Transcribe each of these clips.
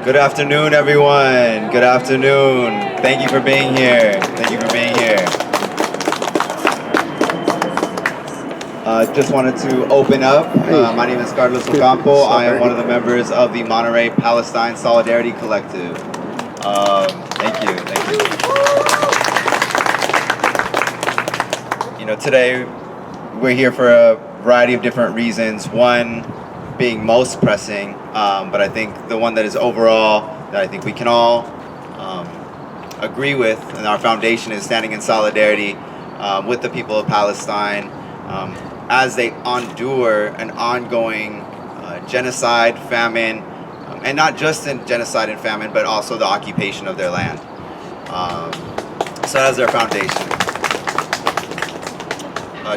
Good afternoon, everyone. Good afternoon. Thank you for being here. Thank you for being here. Just wanted to open up. My name is Carlos Ocampo. I am one of the members of the Monterey Palestine Solidarity Collective. Thank you. You know, today we're here for a variety of different reasons. One being most pressing, but I think the one that is overall that I think we can all agree with, and our foundation is standing in solidarity with the people of Palestine as they endure an ongoing genocide, famine, and not just in genocide and famine, but also the occupation of their land. So that's their foundation.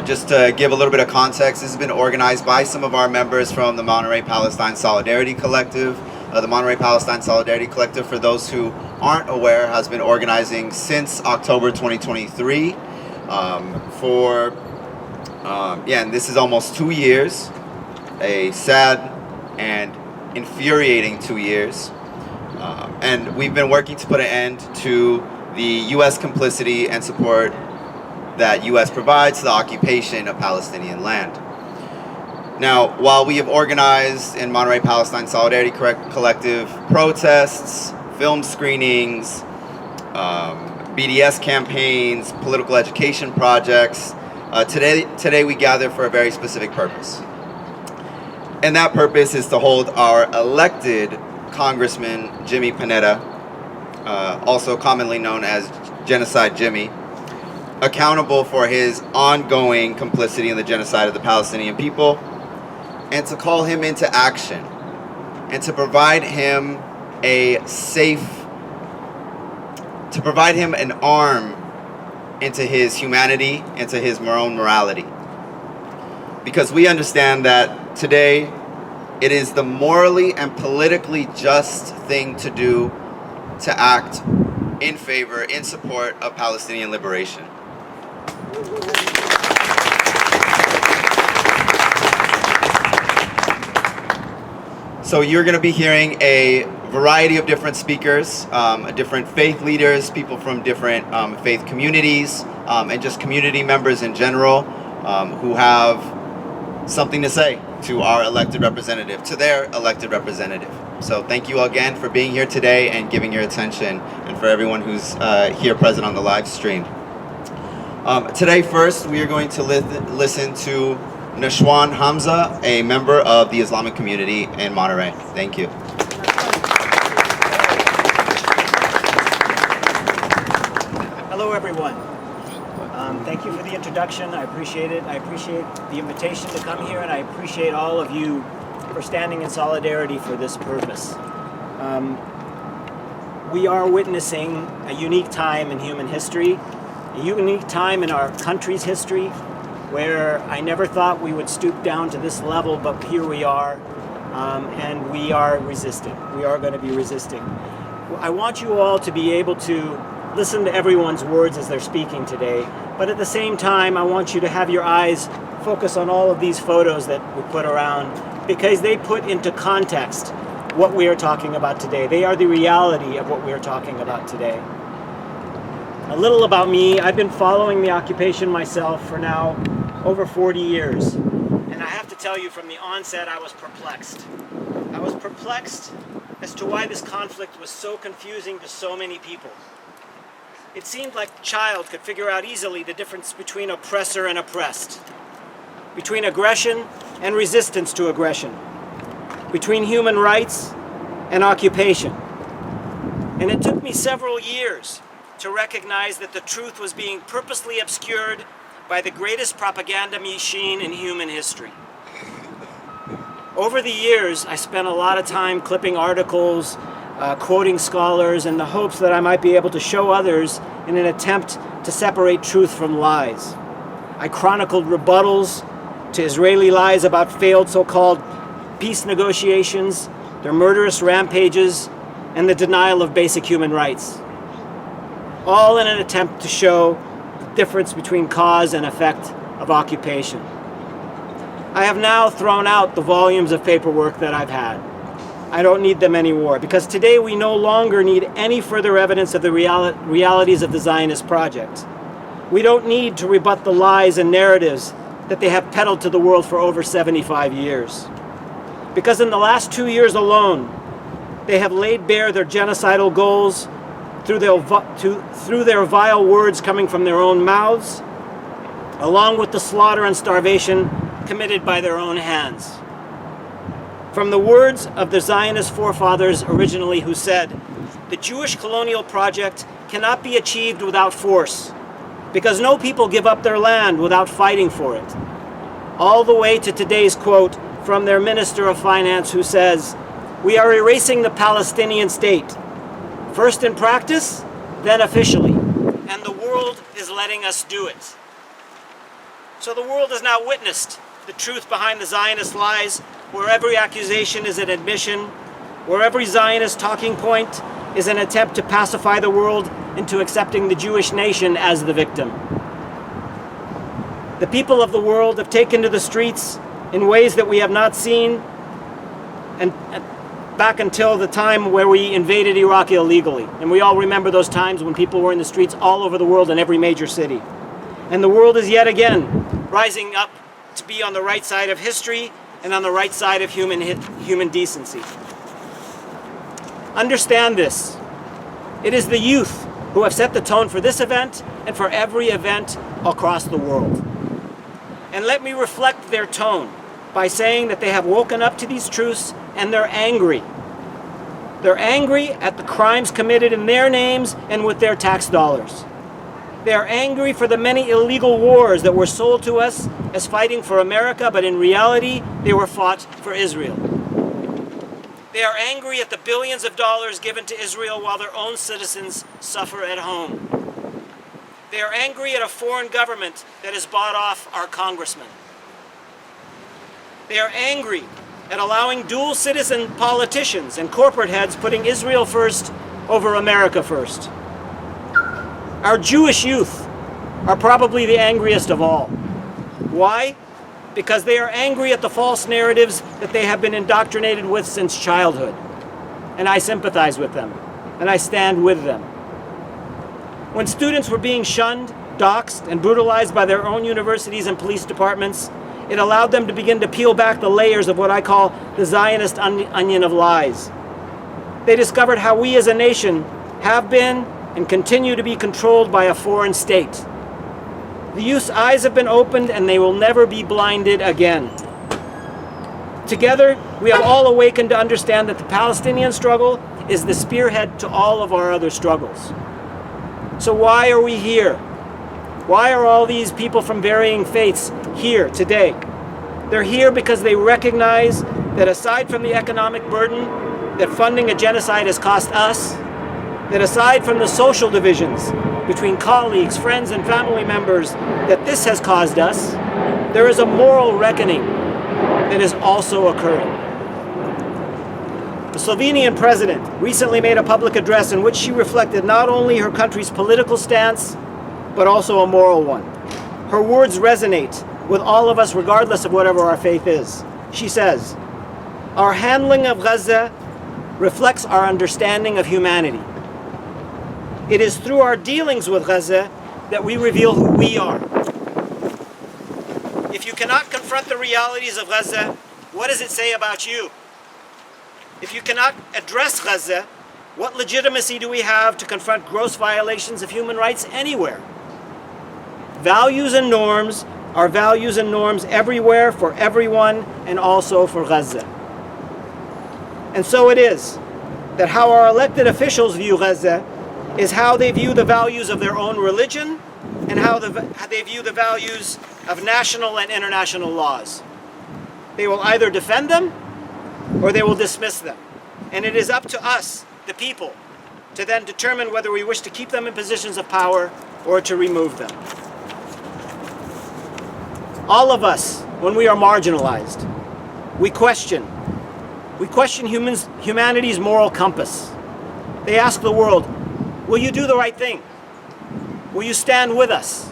Just to give a little bit of context, this has been organized by some of our members from the Monterey Palestine Solidarity Collective. The Monterey Palestine Solidarity Collective, for those who aren't aware, has been organizing since October 2023 and this is almost 2 years, a sad and infuriating 2 years. And we've been working to put an end to the U.S. complicity and support that U.S. provides to the occupation of Palestinian land. Now, while we have organized in Monterey Palestine Solidarity Collective protests, film screenings, BDS campaigns, political education projects, today we gather for a very specific purpose. And that purpose is to hold our elected Congressman Jimmy Panetta, also commonly known as Genocide Jimmy, accountable for his ongoing complicity in the genocide of the Palestinian people, and to call him into action, and to provide him an arm into his humanity, into his own morality. Because we understand that today it is the morally and politically just thing to do to act in favor, in support of Palestinian liberation. So you're going to be hearing a variety of different speakers, different faith leaders, people from different faith communities, and just community members in general who have something to say to our elected representative, to their elected representative. So thank you again for being here today and giving your attention, and for everyone who's here present on the live stream. Today first, we are going to listen to Nashwan Hamza, a member of the Islamic community in Monterey. Thank you. Hello, everyone. Thank you for the introduction. I appreciate it. I appreciate the invitation to come here, and I appreciate all of you for standing in solidarity for this purpose. We are witnessing a unique time in human history, a unique time in our country's history, where I never thought we would stoop down to this level, but here we are, and we are resisting. We are going to be resisting. I want you all to be able to listen to everyone's words as they're speaking today, but at the same time, I want you to have your eyes focus on all of these photos that we put around, because they put into context what we are talking about today. They are the reality of what we are talking about today. A little about me. I've been following the occupation myself for now over 40 years. And I have to tell you, from the onset, I was perplexed. I was perplexed as to why this conflict was so confusing to so many people. It seemed like a child could figure out easily the difference between oppressor and oppressed, between aggression and resistance to aggression, between human rights and occupation. And it took me several years to recognize that the truth was being purposely obscured by the greatest propaganda machine in human history. Over the years, I spent a lot of time clipping articles, quoting scholars, in the hopes that I might be able to show others in an attempt to separate truth from lies. I chronicled rebuttals to Israeli lies about failed so-called peace negotiations, their murderous rampages, and the denial of basic human rights, all in an attempt to show the difference between cause and effect of occupation. I have now thrown out the volumes of paperwork that I've had. I don't need them anymore, because today we no longer need any further evidence of the realities of the Zionist project. We don't need to rebut the lies and narratives that they have peddled to the world for over 75 years. Because in the last 2 years alone, they have laid bare their genocidal goals through their vile words coming from their own mouths, along with the slaughter and starvation committed by their own hands. From the words of the Zionist forefathers originally, who said, "The Jewish colonial project cannot be achieved without force, because no people give up their land without fighting for it," all the way to today's quote from their Minister of Finance, who says, "We are erasing the Palestinian state, first in practice, then officially, and the world is letting us do it." So the world has now witnessed the truth behind the Zionist lies, where every accusation is an admission, where every Zionist talking point is an attempt to pacify the world into accepting the Jewish nation as the victim. The people of the world have taken to the streets in ways that we have not seen and back until the time where we invaded Iraq illegally. And we all remember those times when people were in the streets all over the world in every major city. And the world is yet again rising up to be on the right side of history and on the right side of human decency. Understand this. It is the youth who have set the tone for this event and for every event across the world. And let me reflect their tone by saying that they have woken up to these truths and they're angry. They're angry at the crimes committed in their names and with their tax dollars. They are angry for the many illegal wars that were sold to us as fighting for America, but in reality, they were fought for Israel. They are angry at the billions of dollars given to Israel while their own citizens suffer at home. They are angry at a foreign government that has bought off our congressmen. They are angry at allowing dual citizen politicians and corporate heads putting Israel first over America first. Our Jewish youth are probably the angriest of all. Why? Because they are angry at the false narratives that they have been indoctrinated with since childhood. And I sympathize with them, and I stand with them. When students were being shunned, doxxed, and brutalized by their own universities and police departments, it allowed them to begin to peel back the layers of what I call the Zionist onion of lies. They discovered how we as a nation have been and continue to be controlled by a foreign state. The youth's eyes have been opened and they will never be blinded again. Together, we have all awakened to understand that the Palestinian struggle is the spearhead to all of our other struggles. So why are we here? Why are all these people from varying faiths here today? They're here because they recognize that aside from the economic burden that funding a genocide has cost us, that aside from the social divisions between colleagues, friends, and family members that this has caused us, there is a moral reckoning that is also occurring. The Slovenian president recently made a public address in which she reflected not only her country's political stance, but also a moral one. Her words resonate with all of us regardless of whatever our faith is. She says, "Our handling of Gaza reflects our understanding of humanity. It is through our dealings with Gaza that we reveal who we are. If you cannot confront the realities of Gaza, what does it say about you? If you cannot address Gaza, what legitimacy do we have to confront gross violations of human rights anywhere? Values and norms are values and norms everywhere for everyone and also for Gaza. And so it is that how our elected officials view Gaza is how they view the values of their own religion and how they view the values of national and international laws. They will either defend them or they will dismiss them. And it is up to us, the people, to then determine whether we wish to keep them in positions of power or to remove them. All of us, when we are marginalized, we question humanity's moral compass. They ask the world, will you do the right thing? Will you stand with us?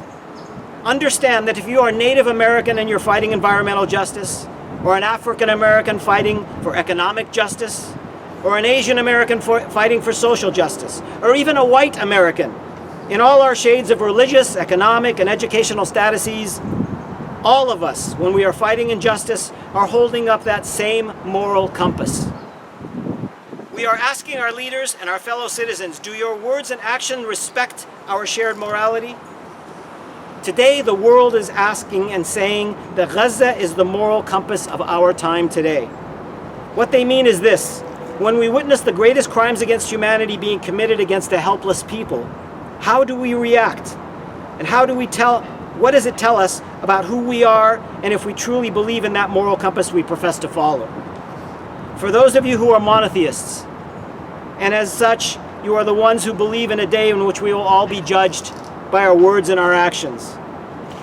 Understand that if you are Native American and you're fighting environmental justice, or an African American fighting for economic justice, or an Asian American fighting for social justice, or even a white American, in all our shades of religious, economic, and educational statuses, all of us, when we are fighting injustice, are holding up that same moral compass. We are asking our leaders and our fellow citizens, do your words and action respect our shared morality? Today, the world is asking and saying that Gaza is the moral compass of our time today. What they mean is this: when we witness the greatest crimes against humanity being committed against a helpless people, how do we react? And what does it tell us about who we are and if we truly believe in that moral compass we profess to follow? For those of you who are monotheists, and as such, you are the ones who believe in a day in which we will all be judged by our words and our actions,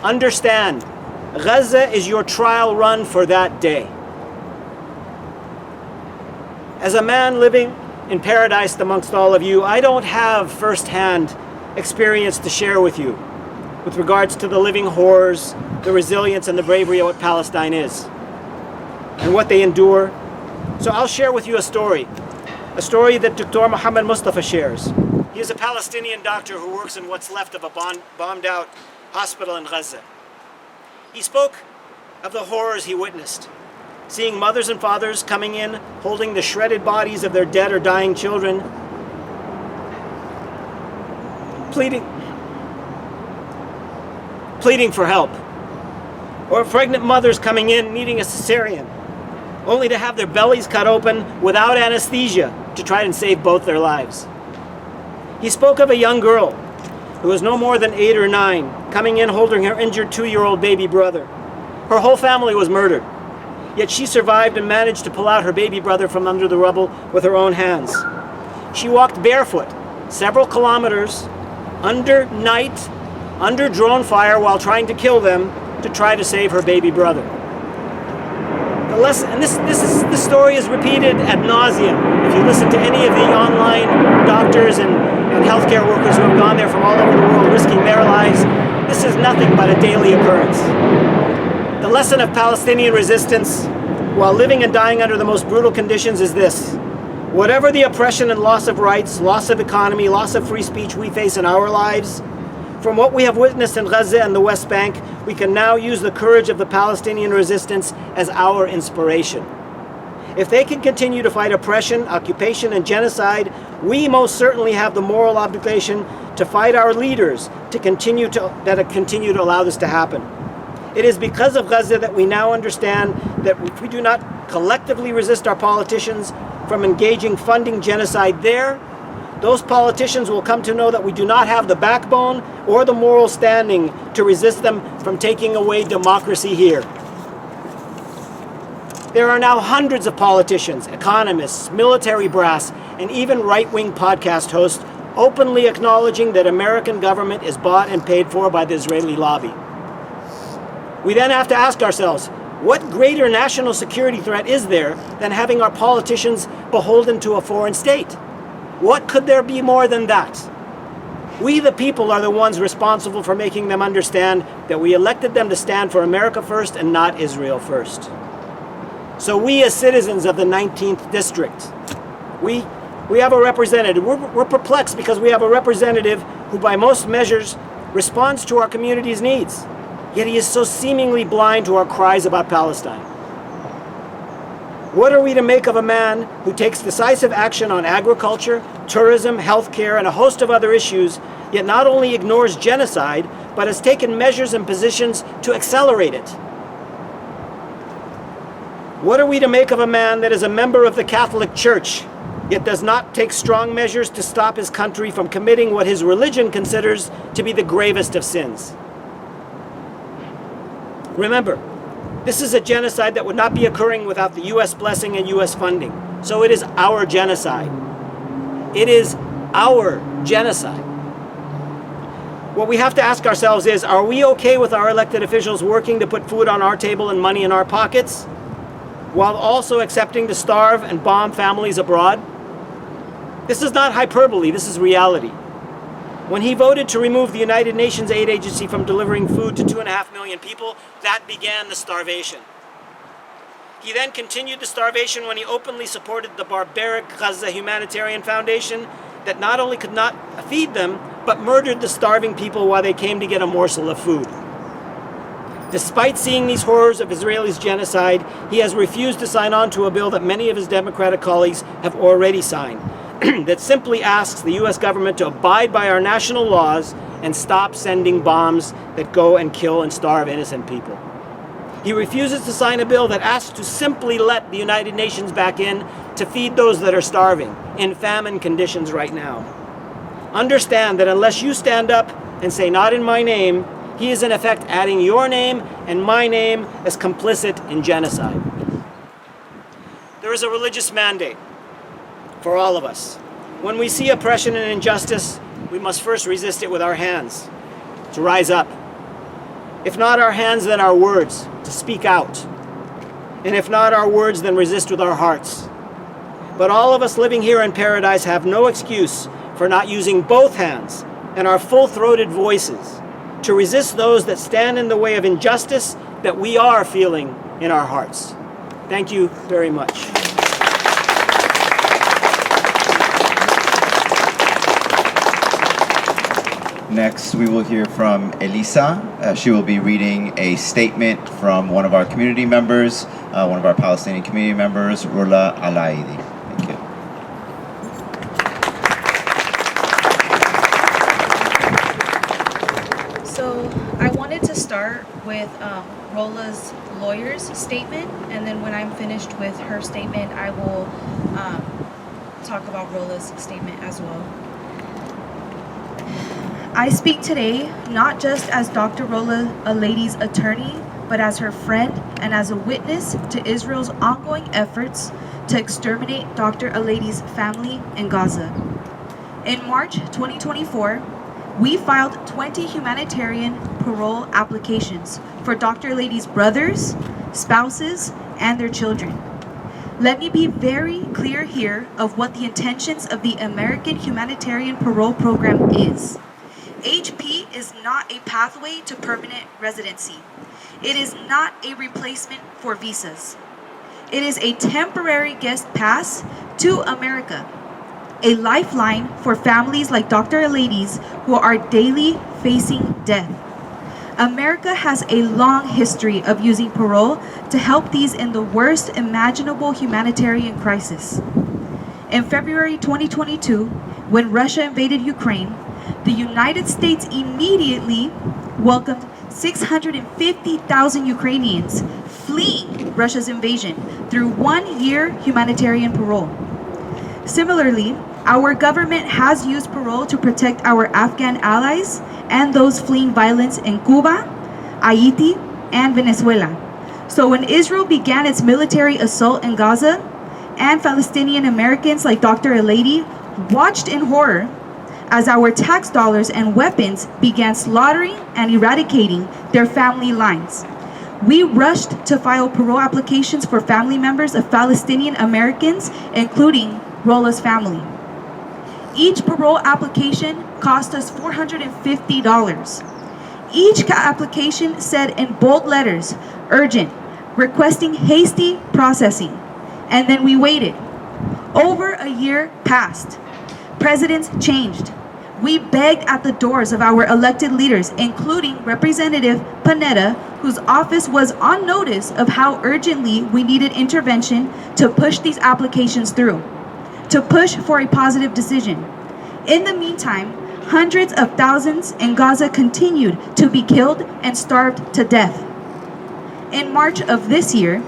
understand, Gaza is your trial run for that day. As a man living in paradise amongst all of you, I don't have first-hand experience to share with you with regards to the living horrors, the resilience and the bravery of what Palestine is and what they endure. So I'll share with you a story that Dr. Mohammed Mustafa shares. He is a Palestinian doctor who works in what's left of a bombed out hospital in Gaza. He spoke of the horrors he witnessed, seeing mothers and fathers coming in, holding the shredded bodies of their dead or dying children, pleading for help, or pregnant mothers coming in needing a cesarean, only to have their bellies cut open without anesthesia to try and save both their lives. He spoke of a young girl who was no more than 8 or 9, coming in holding her injured 2-year-old baby brother. Her whole family was murdered, yet she survived and managed to pull out her baby brother from under the rubble with her own hands. She walked barefoot several kilometers under drone fire while trying to kill them to try to save her baby brother. The lesson, and this story is repeated ad nauseum. If you listen to any of the online doctors and healthcare workers who have gone there from all over the world risking their lives, this is nothing but a daily occurrence. The lesson of Palestinian resistance while living and dying under the most brutal conditions is this: whatever the oppression and loss of rights, loss of economy, loss of free speech we face in our lives, from what we have witnessed in Gaza and the West Bank, we can now use the courage of the Palestinian resistance as our inspiration. If they can continue to fight oppression, occupation, and genocide, we most certainly have the moral obligation to fight our leaders to continue to allow this to happen. It is because of Gaza that we now understand that if we do not collectively resist our politicians from engaging funding genocide there, those politicians will come to know that we do not have the backbone or the moral standing to resist them from taking away democracy here. There are now hundreds of politicians, economists, military brass, and even right-wing podcast hosts openly acknowledging that American government is bought and paid for by the Israeli lobby. We then have to ask ourselves, what greater national security threat is there than having our politicians beholden to a foreign state? What could there be more than that? We, the people, are the ones responsible for making them understand that we elected them to stand for America first and not Israel first. So we, as citizens of the 19th District, we have a representative. We're perplexed because we have a representative who, by most measures, responds to our community's needs. Yet he is so seemingly blind to our cries about Palestine. What are we to make of a man who takes decisive action on agriculture, tourism, healthcare, and a host of other issues, yet not only ignores genocide, but has taken measures and positions to accelerate it? What are we to make of a man that is a member of the Catholic Church, yet does not take strong measures to stop his country from committing what his religion considers to be the gravest of sins? Remember, this is a genocide that would not be occurring without the U.S. blessing and U.S. funding. So it is our genocide. It is our genocide. What we have to ask ourselves is, are we okay with our elected officials working to put food on our table and money in our pockets, while also accepting to starve and bomb families abroad? This is not hyperbole, this is reality. When he voted to remove the United Nations aid agency from delivering food to 2.5 million people, that began the starvation. He then continued the starvation when he openly supported the barbaric Gaza Humanitarian Foundation that not only could not feed them, but murdered the starving people while they came to get a morsel of food. Despite seeing these horrors of Israelis' genocide, he has refused to sign on to a bill that many of his Democratic colleagues have already signed, that simply asks the U.S. government to abide by our national laws and stop sending bombs that go and kill and starve innocent people. He refuses to sign a bill that asks to simply let the United Nations back in to feed those that are starving in famine conditions right now. Understand that unless you stand up and say, "Not in my name," he is in effect adding your name and my name as complicit in genocide. There is a religious mandate for all of us. When we see oppression and injustice, we must first resist it with our hands, to rise up. If not our hands, then our words, to speak out. And if not our words, then resist with our hearts. But all of us living here in paradise have no excuse for not using both hands and our full-throated voices to resist those that stand in the way of injustice that we are feeling in our hearts. Thank you very much. Next, we will hear from Elisa. She will be reading a statement from one of our community members, one of our Palestinian community members, Rula Alaidi. Thank you. So I wanted to start with Rola's lawyer's statement, and then when I'm finished with her statement, I will talk about Rola's statement as well. I speak today not just as Dr. Rola Alaidi's attorney, but as her friend and as a witness to Israel's ongoing efforts to exterminate Dr. Alaidi's family in Gaza. In March 2024, we filed 20 humanitarian parole applications for Dr. Alaidi's brothers, spouses, and their children. Let me be very clear here of what the intentions of the American Humanitarian Parole Program is. HP is not a pathway to permanent residency. It is not a replacement for visas. It is a temporary guest pass to America, a lifeline for families like Dr. Alaidi's who are daily facing death. America has a long history of using parole to help these in the worst imaginable humanitarian crisis. In February 2022, when Russia invaded Ukraine, the United States immediately welcomed 650,000 Ukrainians fleeing Russia's invasion through 1-year humanitarian parole. Similarly, our government has used parole to protect our Afghan allies and those fleeing violence in Cuba, Haiti, and Venezuela. So when Israel began its military assault in Gaza, and Palestinian Americans like Dr. Alaidi watched in horror as our tax dollars and weapons began slaughtering and eradicating their family lines, we rushed to file parole applications for family members of Palestinian Americans, including Rola's family. Each parole application cost us $450. Each application said in bold letters, "Urgent," requesting hasty processing. And then we waited. Over a year passed. Presidents changed. We begged at the doors of our elected leaders, including Representative Panetta, whose office was on notice of how urgently we needed intervention to push these applications through, to push for a positive decision. In the meantime, hundreds of thousands in Gaza continued to be killed and starved to death. In March of this year,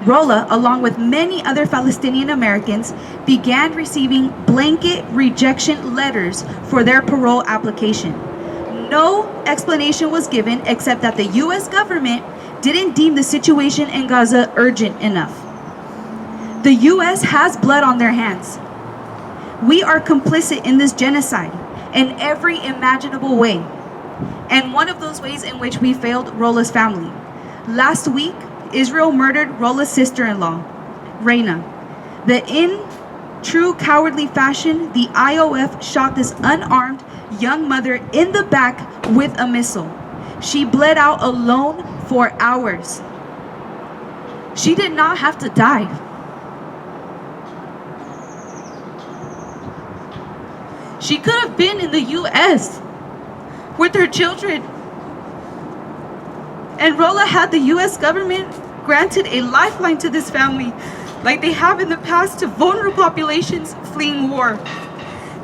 Rola, along with many other Palestinian Americans, began receiving blanket rejection letters for their parole application. No explanation was given except that the U.S. government didn't deem the situation in Gaza urgent enough. The U.S. has blood on their hands. We are complicit in this genocide in every imaginable way. And one of those ways in which we failed Rola's family. Last week, Israel murdered Rola's sister-in-law, Reina. In true cowardly fashion, the IOF shot this unarmed young mother in the back with a missile. She bled out alone for hours. She did not have to die. She could have been in the U.S. with her children. And Rola had the U.S. government granted a lifeline to this family, like they have in the past to vulnerable populations fleeing war.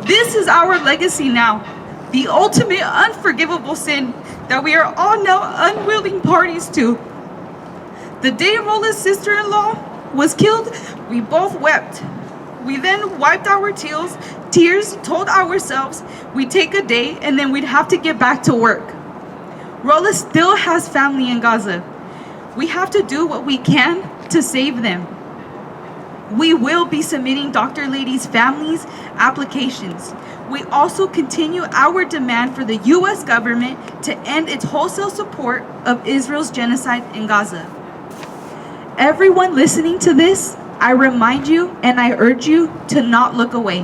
This is our legacy now, the ultimate unforgivable sin that we are all now unwilling parties to. The day Rola's sister-in-law was killed, we both wept. We then wiped our tears, told ourselves we'd take a day and then we'd have to get back to work. Rola still has family in Gaza. We have to do what we can to save them. We will be submitting Dr. Lady's family's applications. We also continue our demand for the U.S. government to end its wholesale support of Israel's genocide in Gaza. Everyone listening to this, I remind you and I urge you to not look away.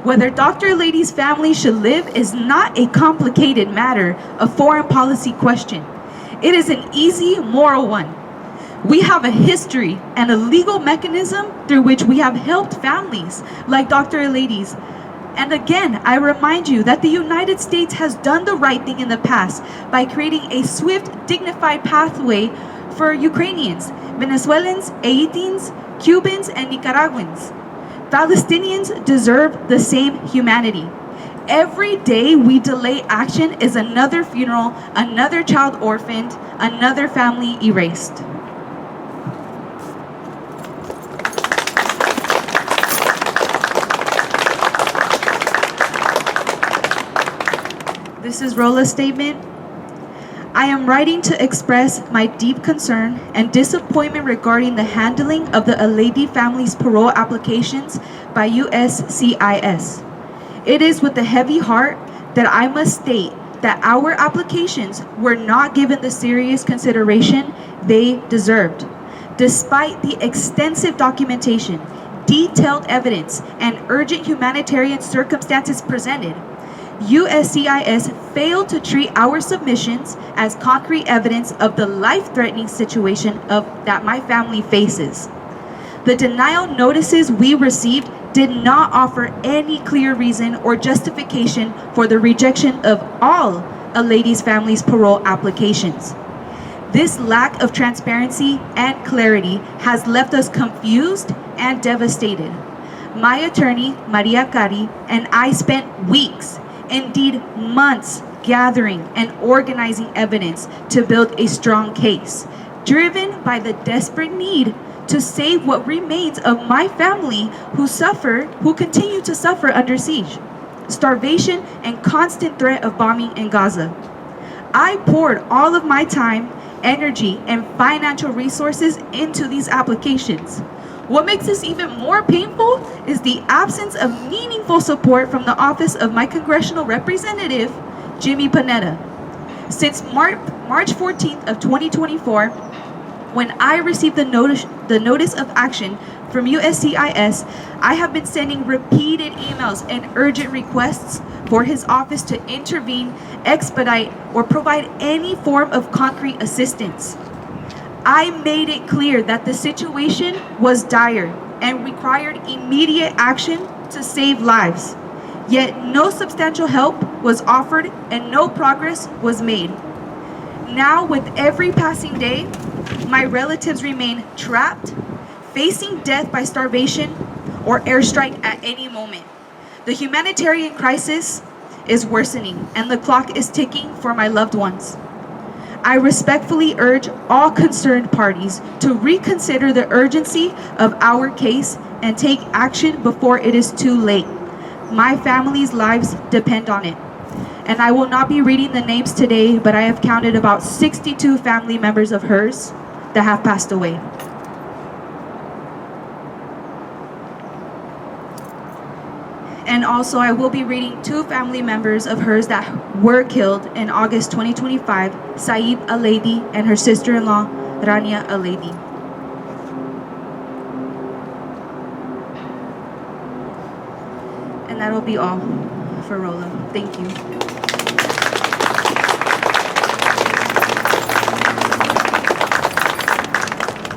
Whether Dr. Lady's family should live is not a complicated matter, a foreign policy question. It is an easy moral one. We have a history and a legal mechanism through which we have helped families like Dr. Lady's. And again, I remind you that the United States has done the right thing in the past by creating a swift, dignified pathway for Ukrainians, Venezuelans, Haitians, Cubans, and Nicaraguans. Palestinians deserve the same humanity. Every day we delay action is another funeral, another child orphaned, another family erased. This is Rola's statement. I am writing to express my deep concern and disappointment regarding the handling of the Aledi family's parole applications by USCIS. It is with a heavy heart that I must state that our applications were not given the serious consideration they deserved. Despite the extensive documentation, detailed evidence, and urgent humanitarian circumstances presented, USCIS failed to treat our submissions as concrete evidence of the life-threatening situation that my family faces. The denial notices we received did not offer any clear reason or justification for the rejection of all Aledi's family's parole applications. This lack of transparency and clarity has left us confused and devastated. My attorney, Maria Cari, and I spent weeks, indeed months, gathering and organizing evidence to build a strong case, driven by the desperate need to save what remains of my family who continue to suffer under siege, starvation, and constant threat of bombing in Gaza. I poured all of my time, energy, and financial resources into these applications. What makes this even more painful is the absence of meaningful support from the office of my congressional representative, Jimmy Panetta. Since March 14th of 2024, when I received the notice of action from USCIS, I have been sending repeated emails and urgent requests for his office to intervene, expedite, or provide any form of concrete assistance. I made it clear that the situation was dire and required immediate action to save lives. Yet no substantial help was offered and no progress was made. Now, with every passing day, my relatives remain trapped, facing death by starvation or airstrike at any moment. The humanitarian crisis is worsening and the clock is ticking for my loved ones. I respectfully urge all concerned parties to reconsider the urgency of our case and take action before it is too late. My family's lives depend on it. And I will not be reading the names today, but I have counted about 62 family members of hers that have passed away. And also, I will be reading 2 family members of hers that were killed in August 2025, Saeed Aledi and her sister-in-law, Rania Aledi. And that'll be all for Rola. Thank you.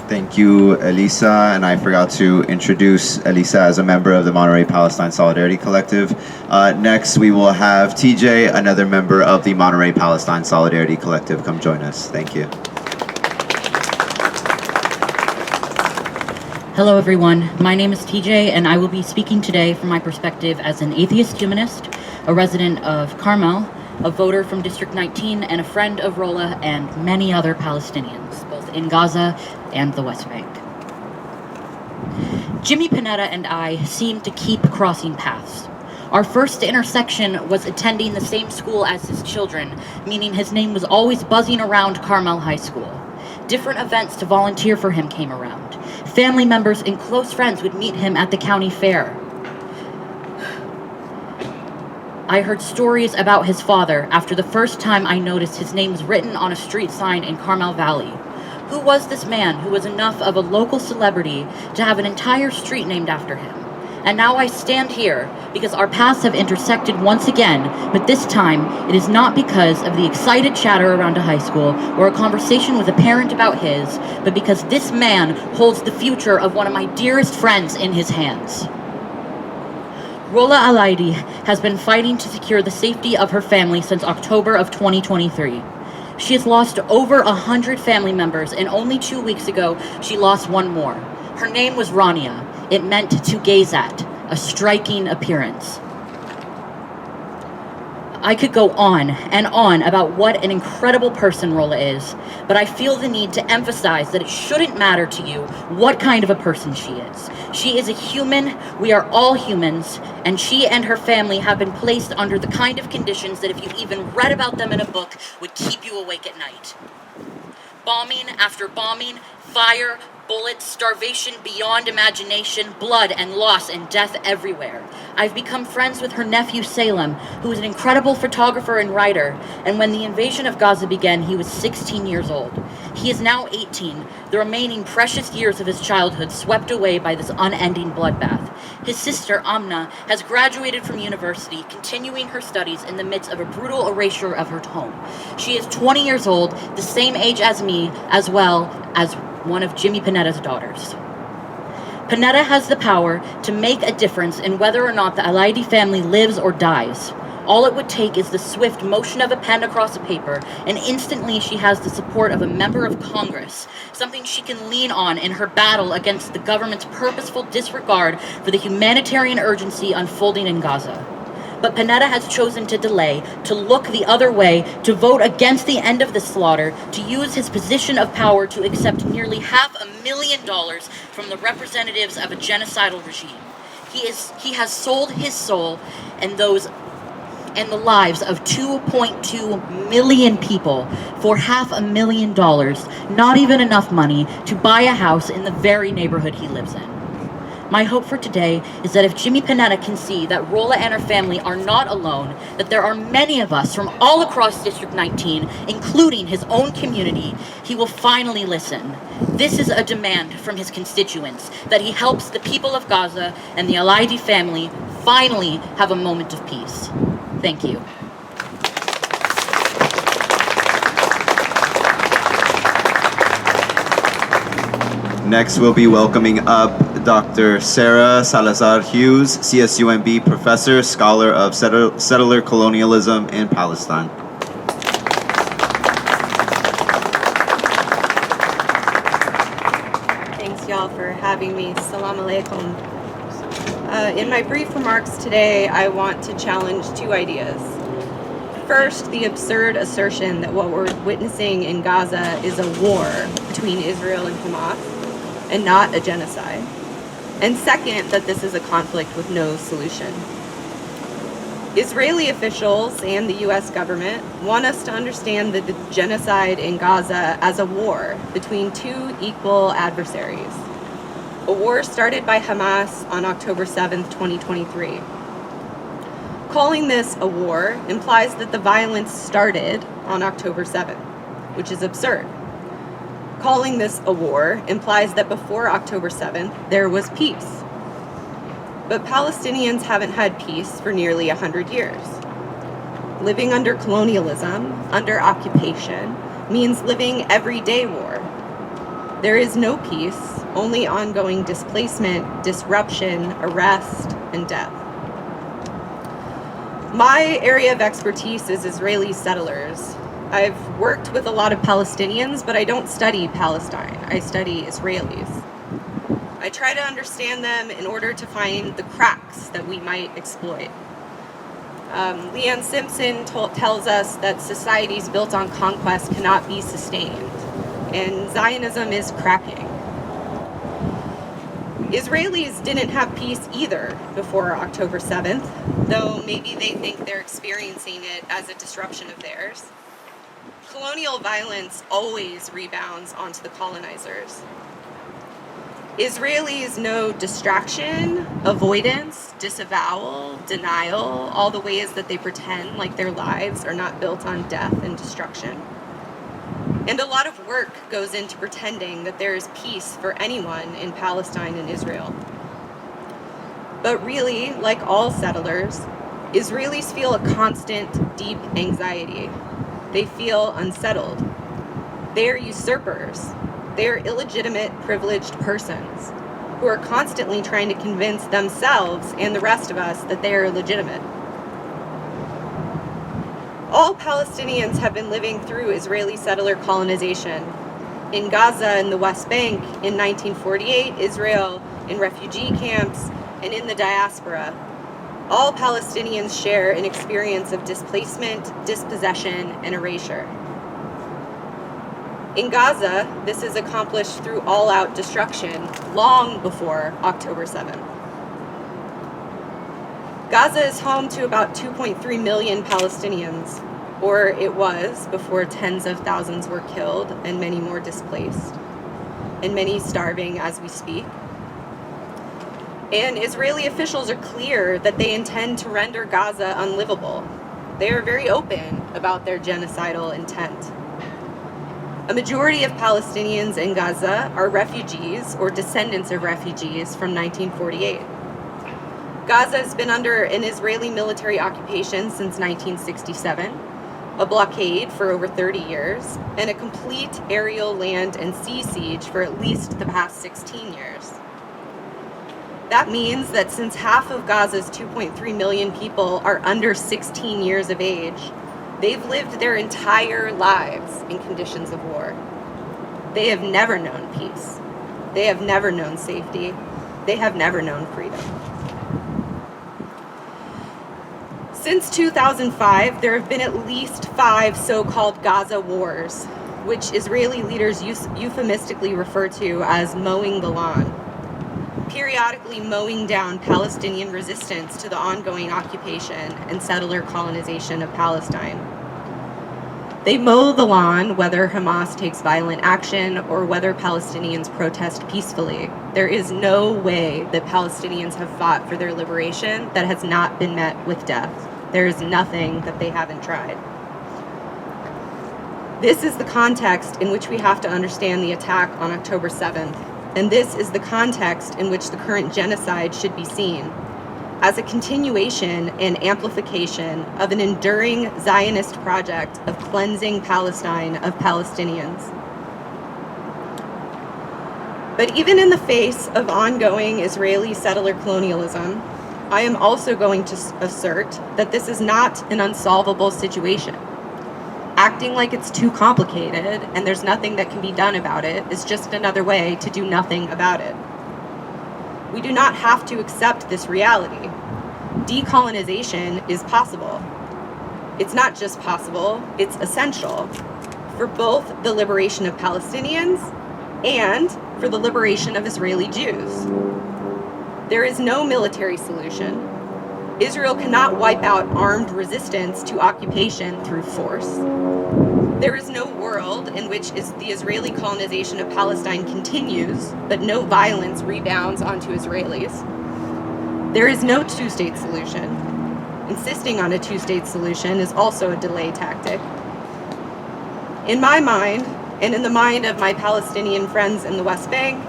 Thank you, Elisa, and I forgot to introduce Elisa as a member of the Monterey Palestine Solidarity Collective. Next, we will have TJ, another member of the Monterey Palestine Solidarity Collective, come join us. Thank you. Hello everyone, my name is TJ and I will be speaking today from my perspective as an atheist humanist, a resident of Carmel, a voter from District 19, and a friend of Rolla and many other Palestinians, both in Gaza and the West Bank. Jimmy Panetta and I seem to keep crossing paths. Our first intersection was attending the same school as his children, meaning his name was always buzzing around Carmel High School. Different events to volunteer for him came around. Family members and close friends would meet him at the county fair. I heard stories about his father after the first time I noticed his name was written on a street sign in Carmel Valley. Who was this man who was enough of a local celebrity to have an entire street named after him? And now I stand here because our paths have intersected once again, but this time it is not because of the excited chatter around a high school or a conversation with a parent about his, but because this man holds the future of one of my dearest friends in his hands. Rolla Alaidi has been fighting to secure the safety of her family since October of 2023. She has lost over 100 family members, and only 2 weeks ago, she lost one more. Her name was Rania. It meant to gaze at, a striking appearance. I could go on and on about what an incredible person Rolla is, but I feel the need to emphasize that it shouldn't matter to you what kind of a person she is. She is a human, we are all humans, and she and her family have been placed under the kind of conditions that if you even read about them in a book would keep you awake at night. Bombing after bombing, fire, bullets, starvation beyond imagination, blood and loss and death everywhere. I've become friends with her nephew Salem, who is an incredible photographer and writer, and when the invasion of Gaza began, he was 16 years old. He is now 18, the remaining precious years of his childhood swept away by this unending bloodbath. His sister, Amna, has graduated from university, continuing her studies in the midst of a brutal erasure of her home. She is 20 years old, the same age as me, as well as one of Jimmy Panetta's daughters. Panetta has the power to make a difference in whether or not the Alaidi family lives or dies. All it would take is the swift motion of a pen across a paper, and instantly she has the support of a member of Congress, something she can lean on in her battle against the government's purposeful disregard for the humanitarian urgency unfolding in Gaza. But Panetta has chosen to delay, to look the other way, to vote against the end of the slaughter, to use his position of power to accept nearly $500,000 from the representatives of a genocidal regime. He has sold his soul and the lives of 2.2 million people for $500,000, not even enough money to buy a house in the very neighborhood he lives in. My hope for today is that if Jimmy Panetta can see that Rolla and her family are not alone, that there are many of us from all across District 19, including his own community, he will finally listen. This is a demand from his constituents, that he helps the people of Gaza and the Alaidi family finally have a moment of peace. Thank you. Next, we'll be welcoming up Dr. Sarah Salazar-Hughes, CSUMB professor, scholar of settler colonialism in Palestine. Thanks, y'all, for having me. Salam alaikum. In my brief remarks today, I want to challenge two ideas. First, the absurd assertion that what we're witnessing in Gaza is a war between Israel and Hamas, and not a genocide. And second, that this is a conflict with no solution. Israeli officials and the US government want us to understand the genocide in Gaza as a war between two equal adversaries. A war started by Hamas on October 7th, 2023. Calling this a war implies that the violence started on October 7th, which is absurd. Calling this a war implies that before October 7th, there was peace. But Palestinians haven't had peace for nearly 100 years. Living under colonialism, under occupation, means living everyday war. There is no peace, only ongoing displacement, disruption, arrest, and death. My area of expertise is Israeli settlers. I've worked with a lot of Palestinians, but I don't study Palestine. I study Israelis. I try to understand them in order to find the cracks that we might exploit. Leanne Simpson tells us that societies built on conquest cannot be sustained, and Zionism is cracking. Israelis didn't have peace either before October 7th, though maybe they think they're experiencing it as a disruption of theirs. Colonial violence always rebounds onto the colonizers. Israelis know distraction, avoidance, disavowal, denial, all the ways that they pretend like their lives are not built on death and destruction. And a lot of work goes into pretending that there is peace for anyone in Palestine and Israel. But really, like all settlers, Israelis feel a constant, deep anxiety. They feel unsettled. They are usurpers. They are illegitimate, privileged persons who are constantly trying to convince themselves and the rest of us that they are legitimate. All Palestinians have been living through Israeli settler colonization. In Gaza and the West Bank in 1948, Israel, in refugee camps, and in the diaspora. All Palestinians share an experience of displacement, dispossession, and erasure. In Gaza, this is accomplished through all-out destruction long before October 7th. Gaza is home to about 2.3 million Palestinians, or it was before tens of thousands were killed and many more displaced, and many starving as we speak. And Israeli officials are clear that they intend to render Gaza unlivable. They are very open about their genocidal intent. A majority of Palestinians in Gaza are refugees or descendants of refugees from 1948. Gaza has been under an Israeli military occupation since 1967, a blockade for over 30 years, and a complete aerial, land, and sea siege for at least the past 16 years. That means that since half of Gaza's 2.3 million people are under 16 years of age, they've lived their entire lives in conditions of war. They have never known peace. They have never known safety. They have never known freedom. Since 2005, there have been at least 5 so-called Gaza wars, which Israeli leaders euphemistically refer to as mowing the lawn, periodically mowing down Palestinian resistance to the ongoing occupation and settler colonization of Palestine. They mow the lawn whether Hamas takes violent action or whether Palestinians protest peacefully. There is no way that Palestinians have fought for their liberation that has not been met with death. There is nothing that they haven't tried. This is the context in which we have to understand the attack on October 7th, and this is the context in which the current genocide should be seen, as a continuation and amplification of an enduring Zionist project of cleansing Palestine of Palestinians. But even in the face of ongoing Israeli settler colonialism, I am also going to assert that this is not an unsolvable situation. Acting like it's too complicated and there's nothing that can be done about it is just another way to do nothing about it. We do not have to accept this reality. Decolonization is possible. It's not just possible, it's essential for both the liberation of Palestinians and for the liberation of Israeli Jews. There is no military solution. Israel cannot wipe out armed resistance to occupation through force. There is no world in which the Israeli colonization of Palestine continues, but no violence rebounds onto Israelis. There is no two-state solution. Insisting on a two-state solution is also a delay tactic. In my mind, and in the mind of my Palestinian friends in the West Bank,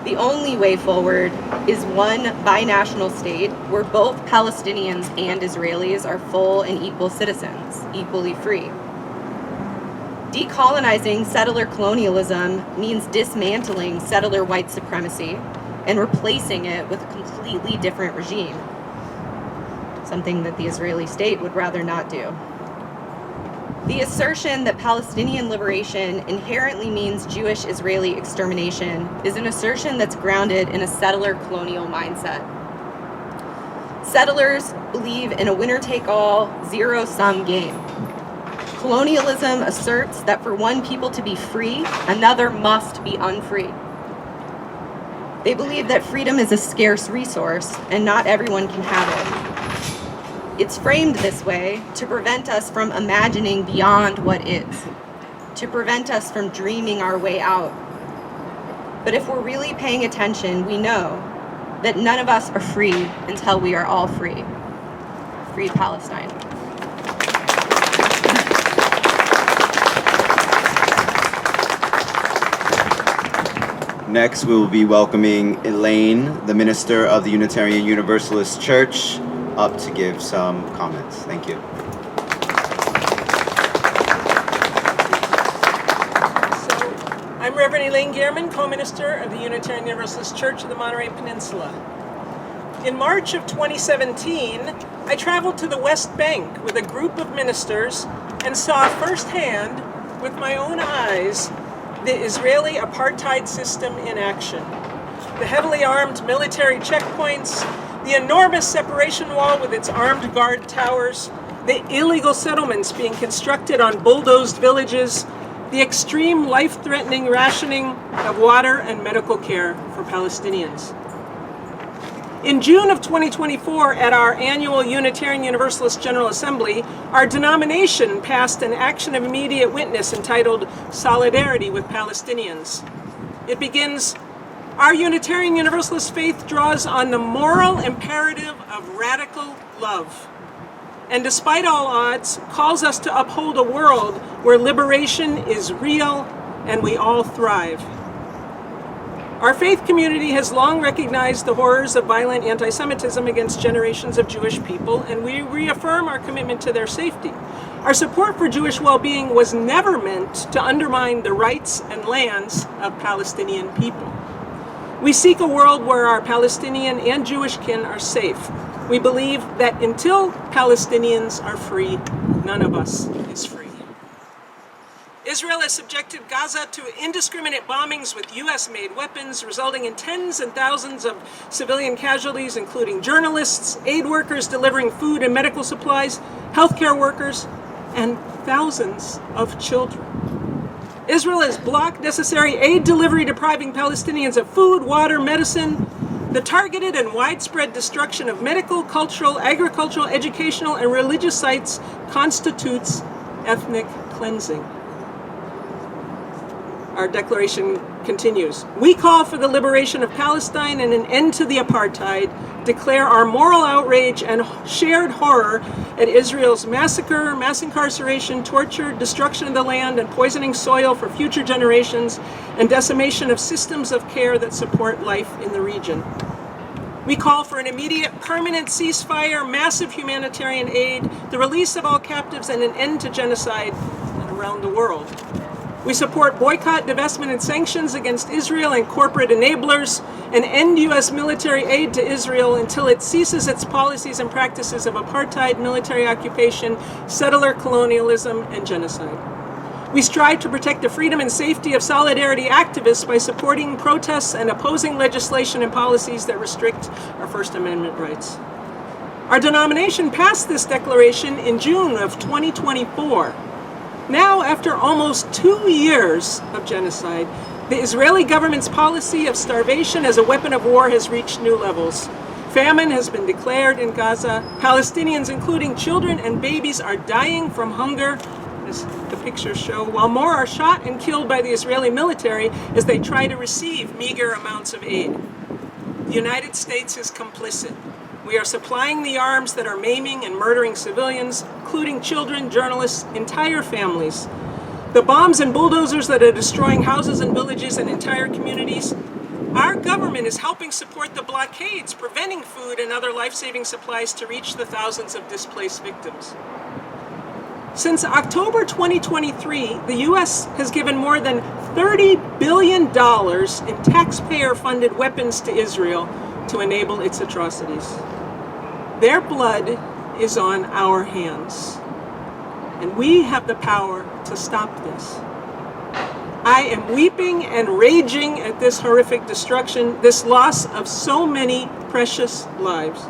the only way forward is one binational state where both Palestinians and Israelis are full and equal citizens, equally free. Decolonizing settler colonialism means dismantling settler white supremacy and replacing it with a completely different regime, something that the Israeli state would rather not do. The assertion that Palestinian liberation inherently means Jewish Israeli extermination is an assertion that's grounded in a settler colonial mindset. Settlers believe in a winner-take-all, zero-sum game. Colonialism asserts that for one people to be free, another must be unfree. They believe that freedom is a scarce resource and not everyone can have it. It's framed this way to prevent us from imagining beyond what is, to prevent us from dreaming our way out. But if we're really paying attention, we know that none of us are free until we are all free. Free Palestine. Next, we will be welcoming Elaine, the minister of the Unitarian Universalist Church, up to give some comments. Thank you. I'm Reverend Elaine Gehrman, co-minister of the Unitarian Universalist Church of the Monterey Peninsula. In March of 2017, I traveled to the West Bank with a group of ministers and saw firsthand, with my own eyes, the Israeli apartheid system in action. The heavily armed military checkpoints, the enormous separation wall with its armed guard towers, the illegal settlements being constructed on bulldozed villages, the extreme life-threatening rationing of water and medical care for Palestinians. In June of 2024, at our annual Unitarian Universalist General Assembly, our denomination passed an action of immediate witness entitled Solidarity with Palestinians. It begins, "Our Unitarian Universalist faith draws on the moral imperative of radical love, and despite all odds, calls us to uphold a world where liberation is real and we all thrive. Our faith community has long recognized the horrors of violent anti-Semitism against generations of Jewish people, and we reaffirm our commitment to their safety. Our support for Jewish well-being was never meant to undermine the rights and lands of Palestinian people. We seek a world where our Palestinian and Jewish kin are safe. We believe that until Palestinians are free, none of us is free. Israel has subjected Gaza to indiscriminate bombings with US-made weapons, resulting in tens and thousands of civilian casualties, including journalists, aid workers delivering food and medical supplies, healthcare workers, and thousands of children. Israel has blocked necessary aid delivery, depriving Palestinians of food, water, medicine. The targeted and widespread destruction of medical, cultural, agricultural, educational, and religious sites constitutes ethnic cleansing. Our declaration continues. We call for the liberation of Palestine and an end to the apartheid, declare our moral outrage and shared horror at Israel's massacre, mass incarceration, torture, destruction of the land, and poisoning soil for future generations, and decimation of systems of care that support life in the region. We call for an immediate permanent ceasefire, massive humanitarian aid, the release of all captives, and an end to genocide around the world. We support boycott, divestment, and sanctions against Israel and corporate enablers, and end U.S. military aid to Israel until it ceases its policies and practices of apartheid, military occupation, settler colonialism, and genocide. We strive to protect the freedom and safety of solidarity activists by supporting protests and opposing legislation and policies that restrict our First Amendment rights. Our denomination passed this declaration in June of 2024. Now, after almost 2 years of genocide, the Israeli government's policy of starvation as a weapon of war has reached new levels. Famine has been declared in Gaza. Palestinians, including children and babies, are dying from hunger, as the pictures show, while more are shot and killed by the Israeli military as they try to receive meager amounts of aid. The United States is complicit. We are supplying the arms that are maiming and murdering civilians, including children, journalists, entire families. The bombs and bulldozers that are destroying houses and villages and entire communities. Our government is helping support the blockades, preventing food and other life-saving supplies to reach the thousands of displaced victims. Since October 2023, the U.S. has given more than $30 billion in taxpayer-funded weapons to Israel to enable its atrocities. Their blood is on our hands, and we have the power to stop this. I am weeping and raging at this horrific destruction, this loss of so many precious lives.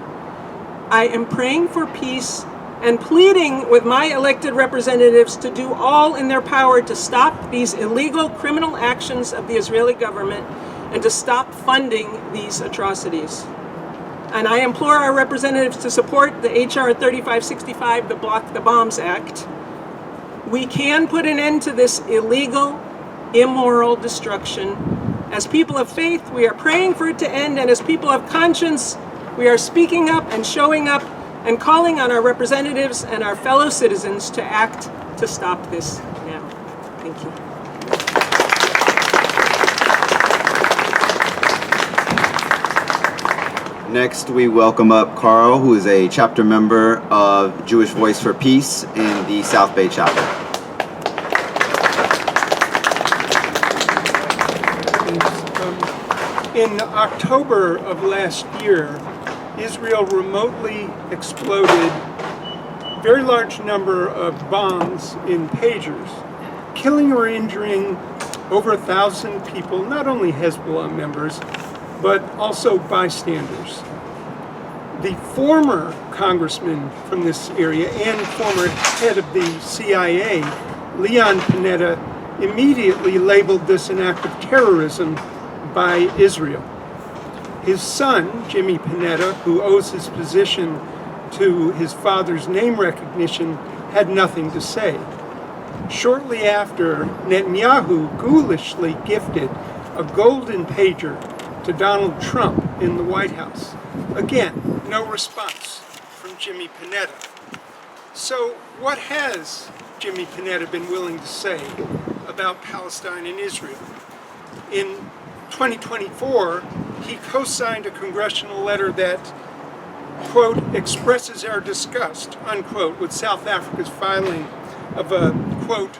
I am praying for peace and pleading with my elected representatives to do all in their power to stop these illegal criminal actions of the Israeli government and to stop funding these atrocities. And I implore our representatives to support the H.R. 3565, the Block the Bombs Act. We can put an end to this illegal, immoral destruction. As people of faith, we are praying for it to end, and as people of conscience, we are speaking up and showing up and calling on our representatives and our fellow citizens to act to stop this now. Thank you. Next, we welcome up Carl, who is a chapter member of Jewish Voice for Peace in the South Bay chapter. In October of last year, Israel remotely exploded a very large number of bombs in pagers, killing or injuring over 1,000 people, not only Hezbollah members, but also bystanders. The former congressman from this area and former head of the CIA, Leon Panetta, immediately labeled this an act of terrorism by Israel. His son, Jimmy Panetta, who owes his position to his father's name recognition, had nothing to say. Shortly after, Netanyahu ghoulishly gifted a golden pager to Donald Trump in the White House. Again, no response from Jimmy Panetta. So what has Jimmy Panetta been willing to say about Palestine and Israel? In 2024, he co-signed a congressional letter that, quote, expresses our disgust, unquote, with South Africa's filing of a, quote,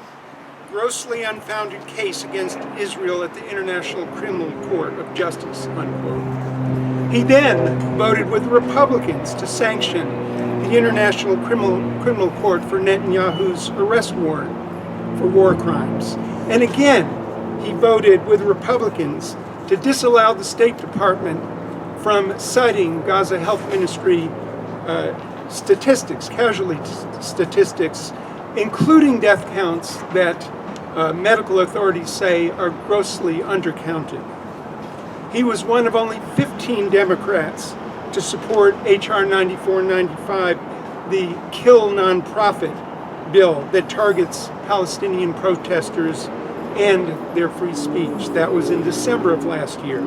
grossly unfounded case against Israel at the International Criminal Court of Justice, unquote. He then voted with Republicans to sanction the International Criminal Court for Netanyahu's arrest warrant for war crimes. And again, he voted with Republicans to disallow the State Department from citing Gaza Health Ministry statistics, casualty statistics, including death counts that medical authorities say are grossly undercounted. He was one of only 15 Democrats to support H.R. 9495, the Kill Nonprofit bill that targets Palestinian protesters and their free speech. That was in December of last year.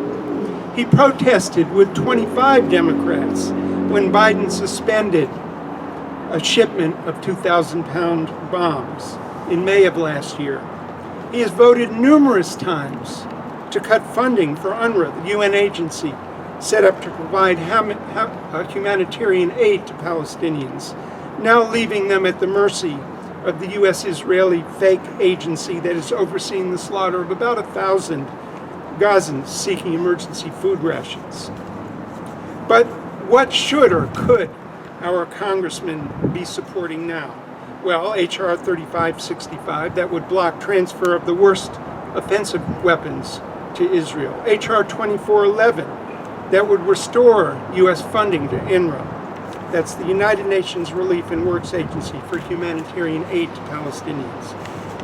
He protested with 25 Democrats when Biden suspended a shipment of 2,000-pound bombs in May of last year. He has voted numerous times to cut funding for UNRWA, the UN agency set up to provide humanitarian aid to Palestinians, now leaving them at the mercy of the U.S.-Israeli fake agency that is overseeing the slaughter of about 1,000 Gazans seeking emergency food rations. But what should or could our congressman be supporting now? Well, H.R. 3565, that would block transfer of the worst offensive weapons to Israel. H.R. 2411, that would restore U.S. funding to UNRWA. That's the United Nations Relief and Works Agency for Humanitarian Aid to Palestinians.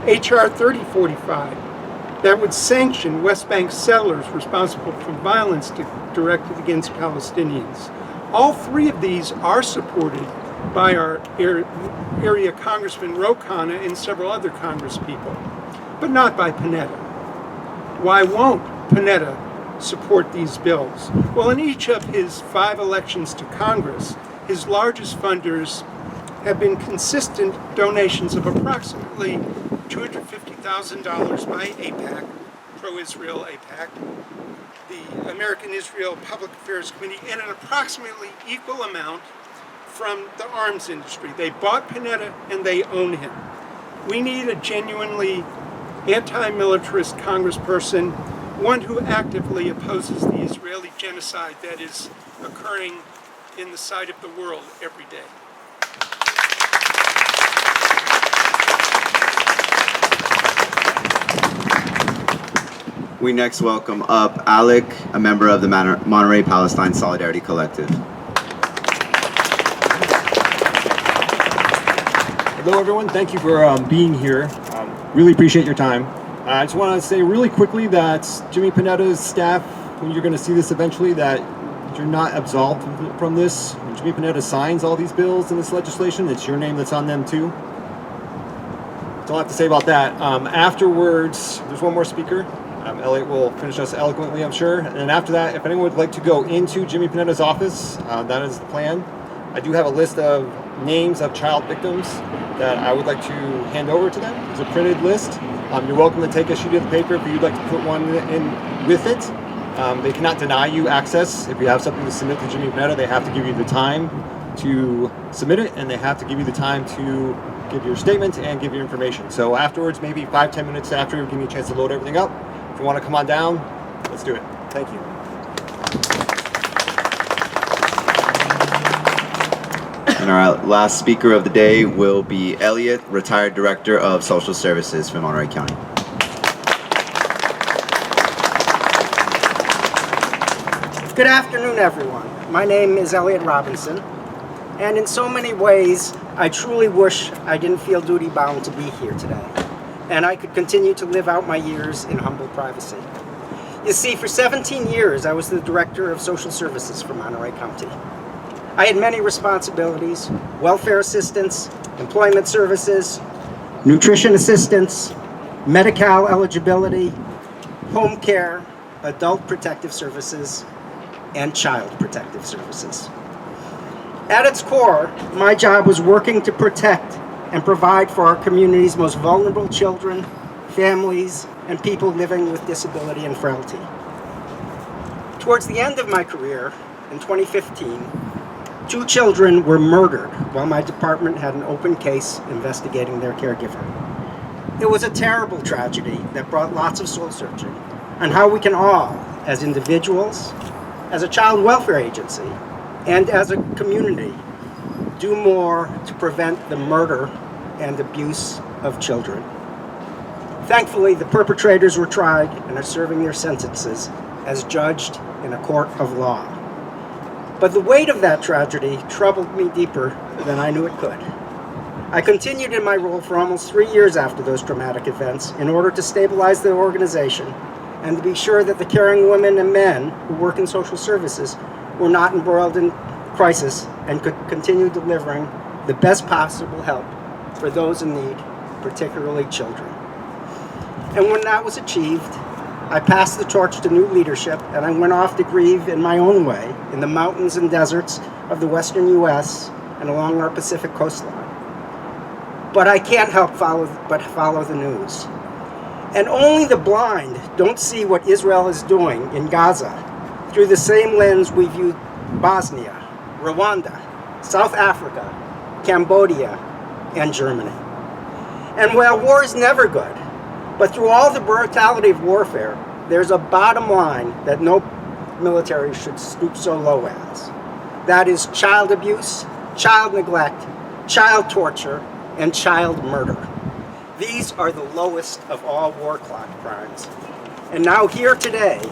H.R. 3045, that would sanction West Bank settlers responsible for violence directed against Palestinians. All three of these are supported by our area Congressman Ro Khanna and several other congresspeople, but not by Panetta. Why won't Panetta support these bills? Well, in each of his 5 elections to Congress, his largest funders have been consistent donations of approximately $250,000 by AIPAC, pro-Israel AIPAC, the American Israel Public Affairs Committee, and an approximately equal amount from the arms industry. They bought Panetta and they own him. We need a genuinely anti-militarist congressperson, one who actively opposes the Israeli genocide that is occurring in the sight of the world every day. We next welcome up Alec, a member of the Monterey Palestine Solidarity Collective. Hello, everyone. Thank you for being here. Really appreciate your time. I just want to say really quickly that Jimmy Panetta's staff, when you're going to see this eventually, that you're not absolved from this. When Jimmy Panetta signs all these bills and this legislation, it's your name that's on them too. That's all I have to say about that. Afterwards, there's one more speaker. Elliot will finish us eloquently, I'm sure. And after that, if anyone would like to go into Jimmy Panetta's office, that is the plan. I do have a list of names of child victims that I would like to hand over to them. It's a printed list. You're welcome to take a sheet of the paper if you'd like to put one in with it. They cannot deny you access. If you have something to submit to Jimmy Panetta, they have to give you the time to submit it, and they have to give you the time to give your statement and give your information. So afterwards, maybe 5-10 minutes after, give me a chance to load everything up. If you want to come on down, let's do it. Thank you. And our last speaker of the day will be Elliot, retired Director of Social Services for Monterey County. Good afternoon, everyone. My name is Elliot Robinson, and in so many ways, I truly wish I didn't feel duty-bound to be here today, and I could continue to live out my years in humble privacy. You see, for 17 years, I was the Director of Social Services for Monterey County. I had many responsibilities: welfare assistance, employment services, nutrition assistance, Medi-Cal eligibility, home care, adult protective services, and child protective services. At its core, my job was working to protect and provide for our community's most vulnerable children, families, and people living with disability and frailty. Towards the end of my career, in 2015, 2 children were murdered while my department had an open case investigating their caregiver. It was a terrible tragedy that brought lots of soul searching on how we can all, as individuals, as a child welfare agency, and as a community, do more to prevent the murder and abuse of children. Thankfully, the perpetrators were tried and are serving their sentences as judged in a court of law. But the weight of that tragedy troubled me deeper than I knew it could. I continued in my role for almost 3 years after those traumatic events in order to stabilize the organization and to be sure that the caring women and men who work in social services were not embroiled in crisis and could continue delivering the best possible help for those in need, particularly children. And when that was achieved, I passed the torch to new leadership, and I went off to grieve in my own way in the mountains and deserts of the western U.S. and along our Pacific coastline. But I can't help but follow the news. And only the blind don't see what Israel is doing in Gaza through the same lens we view Bosnia, Rwanda, South Africa, Cambodia, and Germany. And while war is never good, but through all the brutality of warfare, there's a bottom line that no military should stoop so low as. That is child abuse, child neglect, child torture, and child murder. These are the lowest of all war crimes. And now here today,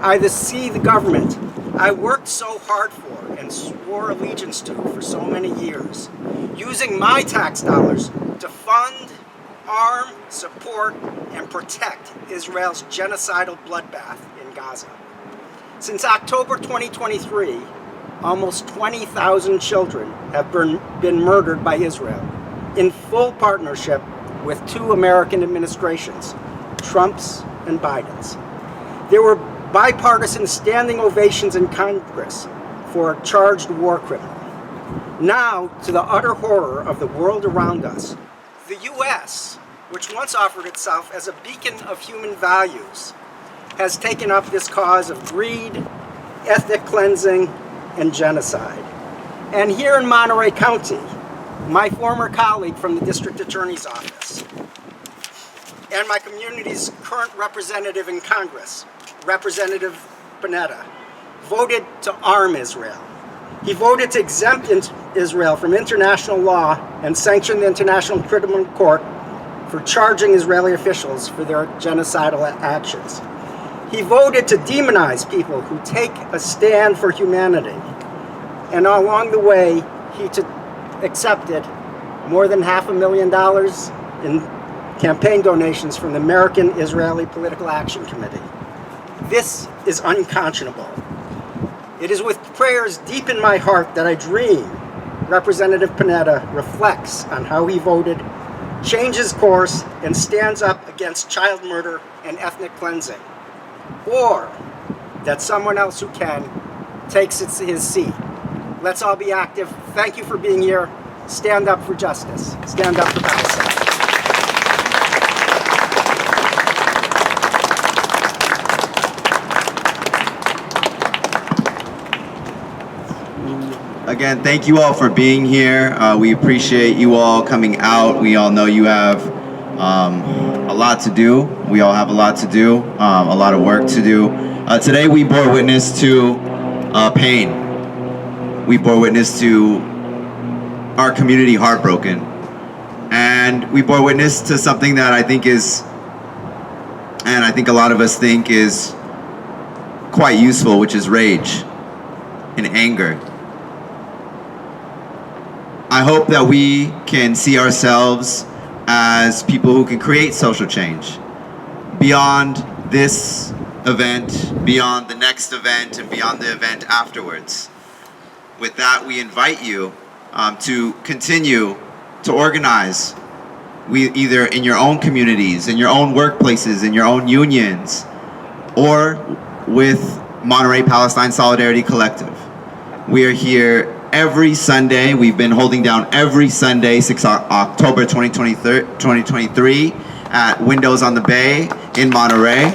I see the government I worked so hard for and swore allegiance to for so many years, using my tax dollars to fund, arm, support, and protect Israel's genocidal bloodbath in Gaza. Since October 2023, almost 20,000 children have been murdered by Israel in full partnership with 2 American administrations, Trump's and Biden's. There were bipartisan standing ovations in Congress for a charged war criminal. Now, to the utter horror of the world around us, the U.S., which once offered itself as a beacon of human values, has taken up this cause of greed, ethnic cleansing, and genocide. And here in Monterey County, my former colleague from the district attorney's office and my community's current representative in Congress, Representative Panetta, voted to arm Israel. He voted to exempt Israel from international law and sanction the International Criminal Court for charging Israeli officials for their genocidal actions. He voted to demonize people who take a stand for humanity. And along the way, he accepted more than $500,000 in campaign donations from the American Israeli Political Action Committee. This is unconscionable. It is with prayers deep in my heart that I dream Representative Panetta reflects on how he voted, changes course, and stands up against child murder and ethnic cleansing. Or that someone else who can takes his seat. Let's all be active. Thank you for being here. Stand up for justice. Stand up for Palestine. Again, thank you all for being here. We appreciate you all coming out. We all know you have a lot to do. We all have a lot to do, a lot of work to do. Today we bore witness to pain. We bore witness to our community heartbroken. And we bore witness to something that I think is, and I think a lot of us think is quite useful, which is rage and anger. I hope that we can see ourselves as people who can create social change beyond this event, beyond the next event, and beyond the event afterwards. With that, we invite you to continue to organize, either in your own communities, in your own workplaces, in your own unions, or with Monterey Palestine Solidarity Collective. We are here every Sunday. We've been holding down every Sunday, 6 October 2023 at Windows on the Bay in Monterey.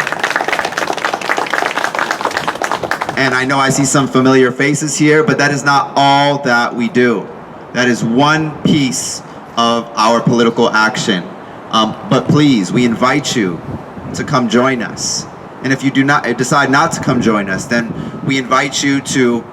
And I know I see some familiar faces here, but that is not all that we do. That is one piece of our political action. But please, we invite you to come join us. And if you decide not to come join us, then we invite you to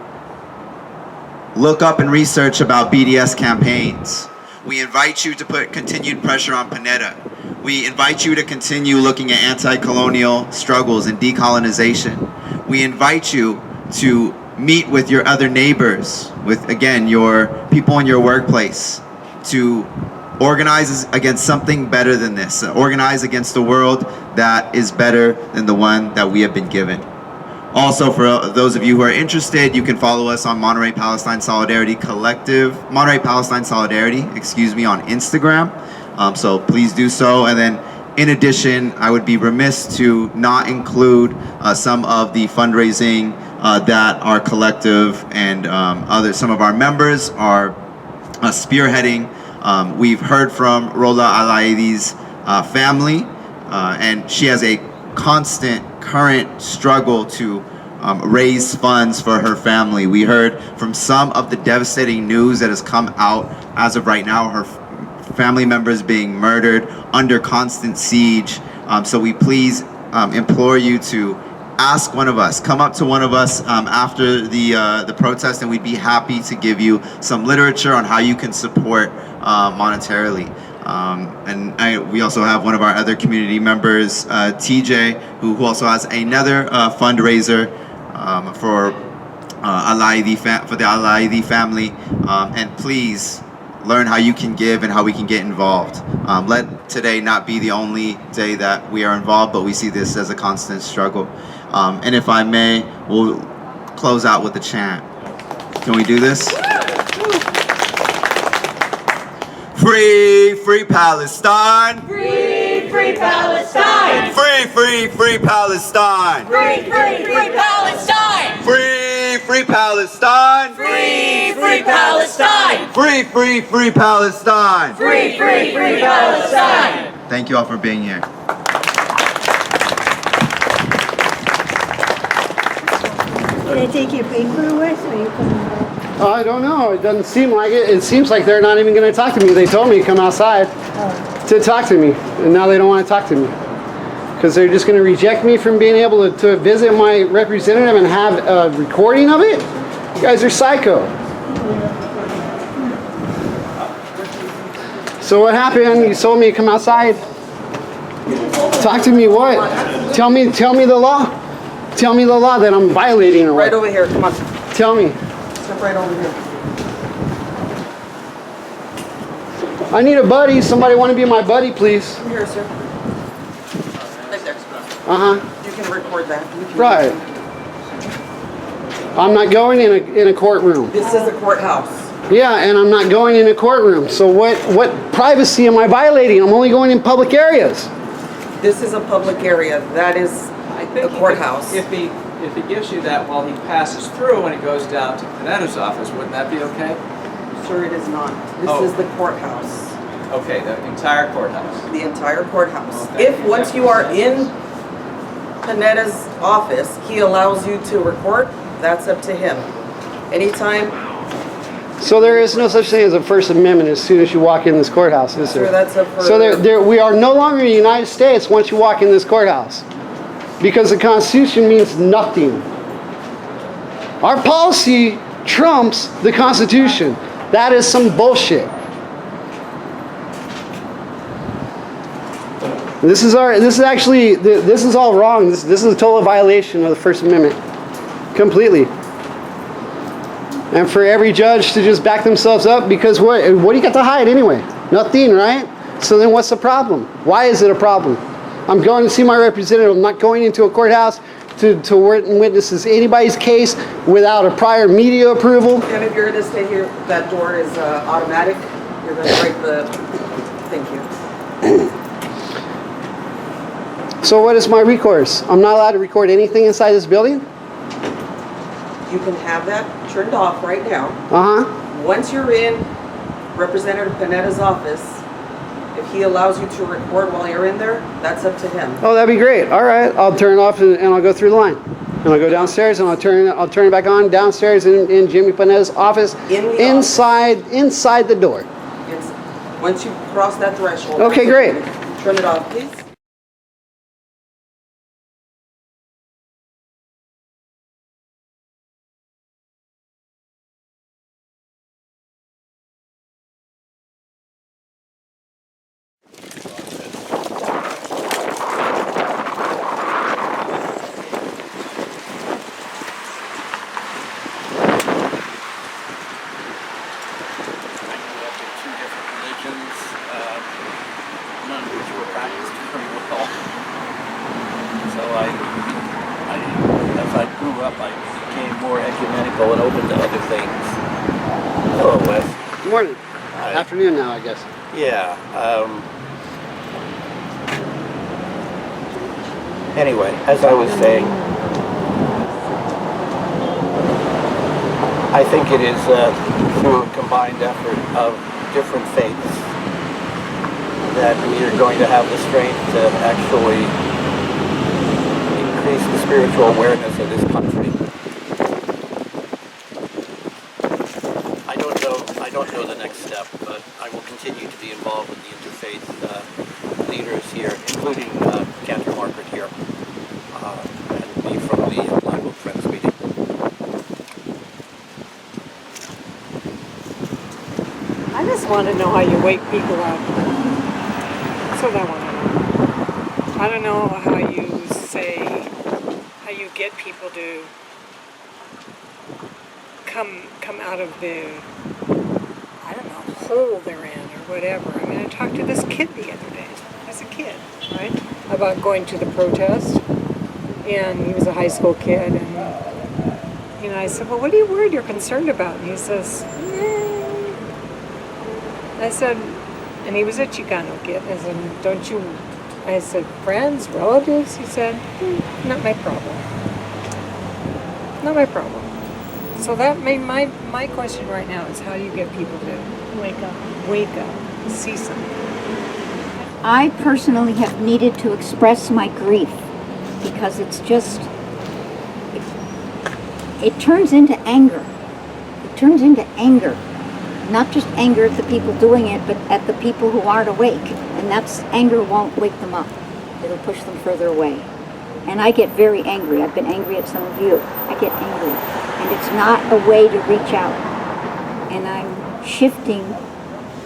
look up and research about BDS campaigns. We invite you to put continued pressure on Panetta. We invite you to continue looking at anti-colonial struggles and decolonization. We invite you to meet with your other neighbors, with, again, your people in your workplace, to organize against something better than this, organize against a world that is better than the one that we have been given. Also, for those of you who are interested, you can follow us on Monterey Palestine Solidarity Collective, Monterey Palestine Solidarity, on Instagram. So please do so. And then, in addition, I would be remiss to not include some of the fundraising that our collective and some of our members are spearheading. We've heard from Rola Al-Aedi's family, and she has a constant current struggle to raise funds for her family. We heard from some of the devastating news that has come out as of right now, her family members being murdered under constant siege. So we please implore you to ask one of us, come up to one of us after the protest, and we'd be happy to give you some literature on how you can support monetarily. We also have one of our other community members, TJ, who also has another fundraiser for the Al-Aedi family. And please learn how you can give and how we can get involved. Let today not be the only day that we are involved, but we see this as a constant struggle. And if I may, we'll close out with a chant. Can we do this? Free, free Palestine. Free, free Palestine. Free, free, free Palestine. Free, free, free Palestine. Free, free Palestine. Free, free Palestine. Free, free, free Palestine. Free, free, free Palestine. Thank you all for being here. Can I take your paper away so you can... I don't know. It doesn't seem like it. It seems like they're not even going to talk to me. They told me to come outside to talk to me, and now they don't want to talk to me because they're just going to reject me from being able to visit my representative and have a recording of it. You guys are psycho. So what happened? You told me to come outside. Talk to me. What? Tell me the law. Tell me the law that I'm violating or what? Right over here. Come on. Tell me. Step right over here. I need a buddy. Somebody want to be my buddy, please? Come here, sir. Right there. Uh-huh. You can record that. Right. I'm not going in a courtroom. This is a courthouse. Yeah, and I'm not going in a courtroom. So what privacy am I violating? I'm only going in public areas. This is a public area. That is a courthouse. If he gives you that while he passes through and he goes down to Panetta's office, wouldn't that be okay? Sir, it is not. This is the courthouse. Okay, the entire courthouse. The entire courthouse. Okay. If once you are in Panetta's office, he allows you to record, that's up to him. Anytime. So there is no such thing as a First Amendment as soon as you walk in this courthouse, is there? Sure, that's up for... So we are no longer in the United States once you walk in this courthouse. Because the Constitution means nothing. Our policy trumps the Constitution. That is some bullshit. This is all wrong. This is a total violation of the First Amendment. Completely. And for every judge to just back themselves up, because what do you got to hide anyway? Nothing, right? So then what's the problem? Why is it a problem? I'm going to see my representative. I'm not going into a courthouse to witness anybody's case without a prior media approval. And if you're going to stay here, that door is automatic. You're going to break the... Thank you. So what is my recourse? I'm not allowed to record anything inside this building? You can have that turned off right now. Uh-huh. Once you're in Representative Panetta's office, if he allows you to record while you're in there, that's up to him. Oh, that'd be great. All right, I'll turn it off and I'll go through the line. And I'll go downstairs and I'll turn it back on downstairs in Jimmy Panetta's office, inside the door. Once you cross that threshold. Okay, great. Turn it off, please. Afternoon now, I guess. Yeah. Anyway, as I was saying, I think it is through a combined effort of different faiths that we are going to have the strength to actually increase the spiritual awareness of this country. I don't know the next step, but I will continue to be involved with the interfaith leaders here, including Cantor Margaret here, and me from the Untitled Friends meeting. I just want to know how you wake people up. That's what I want to know. I don't know how you get people to come out of the, I don't know, hole they're in or whatever. I mean, I talked to this kid the other day, as a kid, right, about going to the protest, and he was a high school kid, and I said, well, what are you worried you're concerned about? And he says, I said, and he was a Chicano kid. I said, don't you, I said, friends, relatives? He said, not my problem. Not my problem. So that made my question right now is how do you get people to wake up, see something? I personally have needed to express my grief because it's just, it turns into anger. It turns into anger. Not just anger at the people doing it, but at the people who aren't awake. And that's anger won't wake them up. It'll push them further away. And I get very angry. I've been angry at some of you. I get angry. And it's not a way to reach out. And I'm shifting,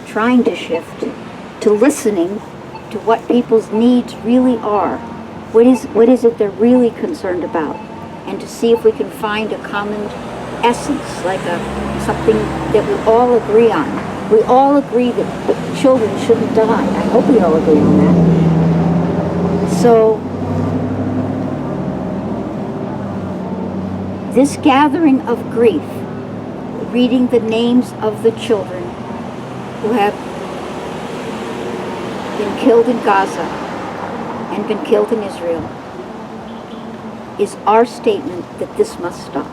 trying to shift, to listening to what people's needs really are. What is it they're really concerned about? And to see if we can find a common essence, like something that we all agree on. We all agree that children shouldn't die. I hope we all agree on that. So, this gathering of grief, reading the names of the children who have been killed in Gaza and been killed in Israel, is our statement that this must stop.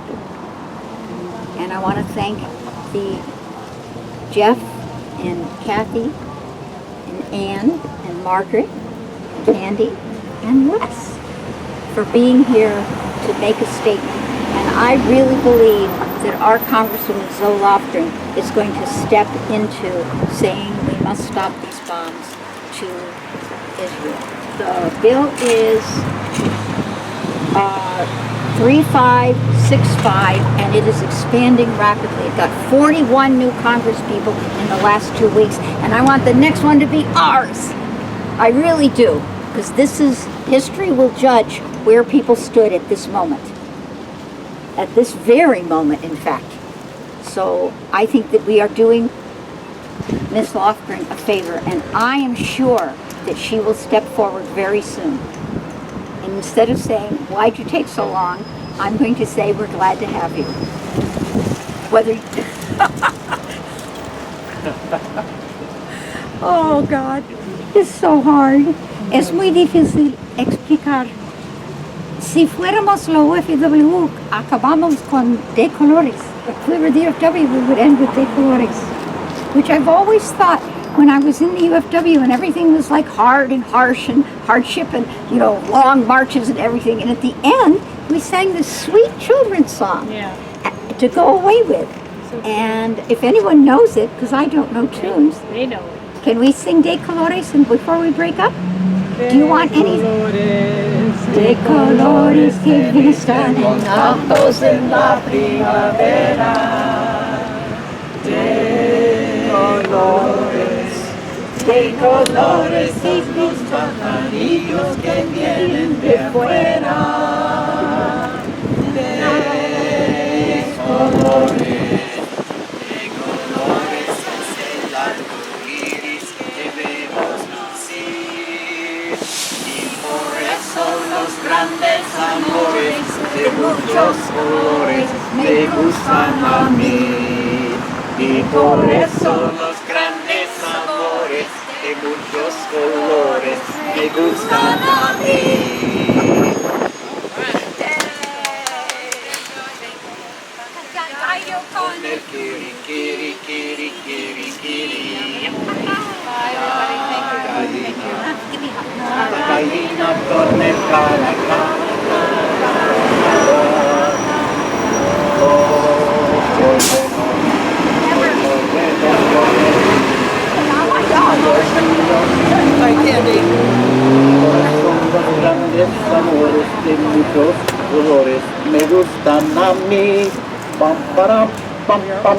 And I want to thank Jeff and Kathy and Ann and Margaret and Candy and Les for being here to make a statement. And I really believe that our Congresswoman Zoe Lofgren is going to step into saying we must stop these bombs to Israel. The bill is 3565, and it is expanding rapidly. It got 41 new Congress people in the last 2 weeks, and I want the next one to be ours. I really do, because this is, history will judge where people stood at this moment. At this very moment, in fact. So I think that we are doing Ms. Lofgren a favor, and I am sure that she will step forward very soon. And instead of saying, why'd you take so long, I'm going to say, we're glad to have you. Whether Oh, God, it's so hard. Es muy difícil explicar. Si fuéramos la UFW, acabamos con de colores. If we were the UFW, we would end with de colores. Which I've always thought when I was in the UFW and everything was like hard and harsh and hardship and, you know, long marches and everything. And at the end, we sang this sweet children's song to go away with. And if anyone knows it, because I don't know tunes, They know it. can we sing de colores and before we break up? Do you want any? De colores que están enlazados en la primavera. De colores y los pajarillos que vienen de fuera. De colores es el arco iris que vemos lucir. Y por eso los grandes amores de muchos colores me gustan a mí. Y por eso los grandes amores de muchos colores me gustan a mí. Con el kiri, kiri, kiri, kiri, kiri. La gallina con el Ay, Candy. Los grandes amores de muchos colores me gustan a mí. Pam, para, pam, pam.